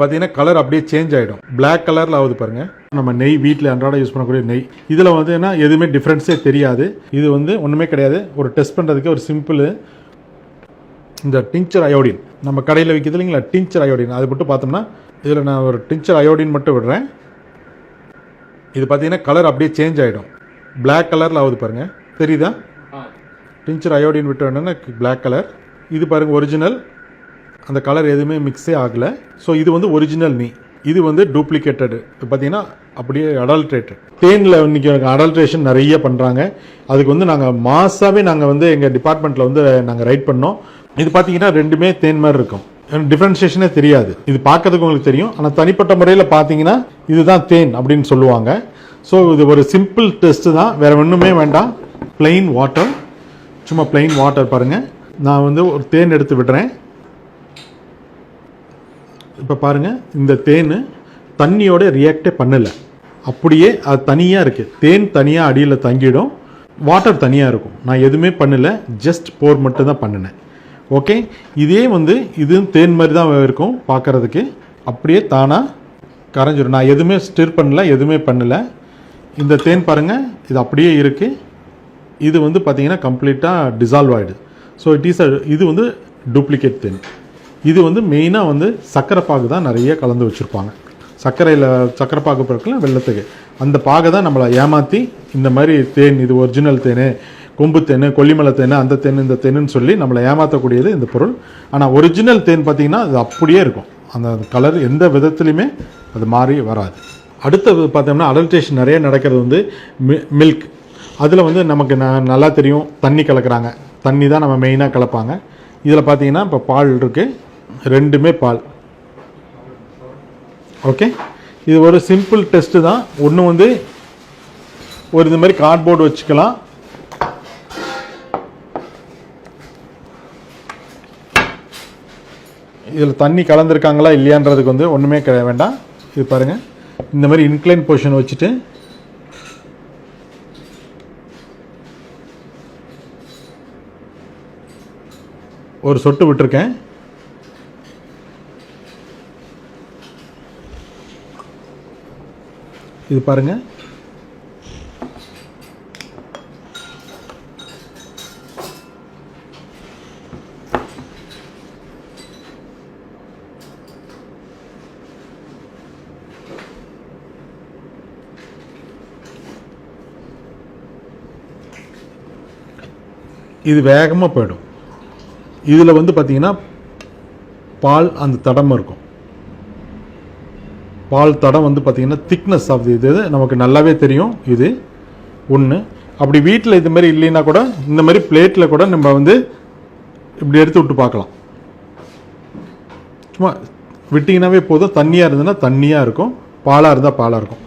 பார்த்தீங்கன்னா கலர் அப்படியே சேஞ்ச் ஆகிடும். பிளாக் கலரில் ஆகுது பாருங்கள். நம்ம நெய் வீட்டில் அன்றாட யூஸ் பண்ணக்கூடிய நெய். இதில் வந்து என்ன எதுவுமே டிஃப்ரென்ஸே தெரியாது. இது வந்து ஒன்றுமே கிடையாது. ஒரு டெஸ்ட் பண்ணுறதுக்கு ஒரு சிம்பிள் இந்த டிங்சர் அயோடின் நம்ம கடையில் விற்கிது இல்லைங்களா, டிங்சர் அயோடின், அது மட்டும் பார்த்தோம்னா இதில் நான் ஒரு டிங்சர் அயோடின் மட்டும் விடுறேன். இது பார்த்தீங்கன்னா கலர் அப்படியே சேஞ்ச் ஆகிடும். பிளாக் கலரில் ஆகுது பாருங்கள், தெரியுதா? டிங்சர் அயோடின் விட்டு வேணுன்னா பிளாக் கலர். இது பாருங்கள் ஒரிஜினல், அந்த கலர் எதுவுமே மிக்ஸே ஆகலை. ஸோ இது வந்து ஒரிஜினல் நெய். இது வந்து டூப்ளிகேட்டடு, பார்த்தீங்கன்னா அப்படியே அடல்ட்ரேட்டட். தேனில் இன்றைக்கி அடல்ட்ரேஷன் நிறைய பண்ணுறாங்க. அதுக்கு வந்து நாங்கள் மாசாகவே நாங்கள் வந்து எங்கள் டிபார்ட்மெண்ட்டில் வந்து நாங்கள் ரைட் பண்ணோம். இது பார்த்தீங்கன்னா ரெண்டுமே தேன் மாதிரி இருக்கும், டிஃப்ரென்ஷியேஷனே தெரியாது. இது பார்க்கறதுக்கு உங்களுக்கு தெரியும், ஆனால் தனிப்பட்ட முறையில் பார்த்தீங்கன்னா இதுதான் தேன் அப்படின்னு சொல்லுவாங்க. ஸோ இது ஒரு சிம்பிள் டெஸ்ட்டு தான், வேறு ஒன்றுமே வேண்டாம். பிளெயின் வாட்டர், சும்மா பிளெயின் வாட்டர் பாருங்கள். நான் வந்து ஒரு தேன் எடுத்து விடுறேன். இப்போ பாருங்கள், இந்த தேன் தண்ணியோட ரியாக்டே பண்ணலை, அப்படியே அது தனியாக இருக்குது. தேன் தனியாக அடியில் தங்கிடும், வாட்டர் தனியாக இருக்கும். நான் எதுவுமே பண்ணலை, ஜஸ்ட் போர் மட்டும் தான் பண்ணினேன். ஓகே, இதே வந்து இதுவும் தேன் மாதிரி தான் இருக்கும் பார்க்குறதுக்கு, அப்படியே தானாக கரைஞ்சிடும். நான் எதுவுமே ஸ்டிர் பண்ணல, எதுவுமே பண்ணலை. இந்த தேன் பாருங்கள், இது அப்படியே இருக்குது. இது வந்து பார்த்தீங்கன்னா கம்ப்ளீட்டாக டிசால்வ் ஆகிடுது. ஸோ இது வந்து டூப்ளிகேட் தேன். இது வந்து மெயினாக வந்து சர்க்கரை பாகு தான் நிறைய கலந்து வச்சுருப்பாங்க. சர்க்கரை பாகு பிறகுல வெள்ளத்துக்கு அந்த பாகை தான் நம்மளை ஏமாற்றி இந்த மாதிரி தேன், இது ஒரிஜினல் தேன், கொம்பு தேன், கொல்லிமலை தேன், அந்த தேன் இந்த தேனுன்னு சொல்லி நம்மளை ஏமாற்றக்கூடியது இந்த பொருள். ஆனால் ஒரிஜினல் தேன் பார்த்திங்கன்னா அது அப்படியே இருக்கும், அந்த கலர் எந்த விதத்துலையுமே அது மாறி வராது. அடுத்தது பார்த்தோம்னா அடல்ட்ரேஷன் நிறைய நடக்கிறது வந்து மில்க். அதில் வந்து நமக்கு நல்லா தெரியும், தண்ணி கலக்கிறாங்க. தண்ணி தான் நம்ம மெயினாக கலப்பாங்க. இதில் பார்த்தீங்கன்னா இப்போ பால் இருக்குது, ரெண்டுமே பால். ஓகே, இது ஒரு சிம்பிள் டெஸ்ட்டு தான். ஒன்று வந்து ஒரு இந்த மாதிரி கார்ட்போர்டு வச்சுக்கலாம். இதில் தண்ணி கலந்துருக்காங்களா இல்லையான்றதுக்கு வந்து ஒன்றுமே வேண்டாம். இது பாருங்கள், இந்த மாதிரி இன்க்ளைன் பொசிஷன் வச்சுட்டு ஒரு சொட்டு விட்டுருக்கேன். இது பாருங்க, இது வேகமாக போயிடும். இதில் வந்து பார்த்தீங்கன்னா பால் அந்த தடம் இருக்கும். பால் தடம் வந்து பார்த்திங்கன்னா திக்னஸ் ஆஃப் இது நமக்கு நல்லாவே தெரியும். இது ஒன்று. அப்படி வீட்டில் இது மாதிரி இல்லைன்னா கூட இந்த மாதிரி பிளேட்டில் கூட நம்ம வந்து இப்படி எடுத்து விட்டு பார்க்கலாம். சும்மா விட்டிங்கனாவே போதும். தண்ணியாக இருந்ததுன்னா தண்ணியாக இருக்கும், பாலாக இருந்தால் பாலாக இருக்கும்.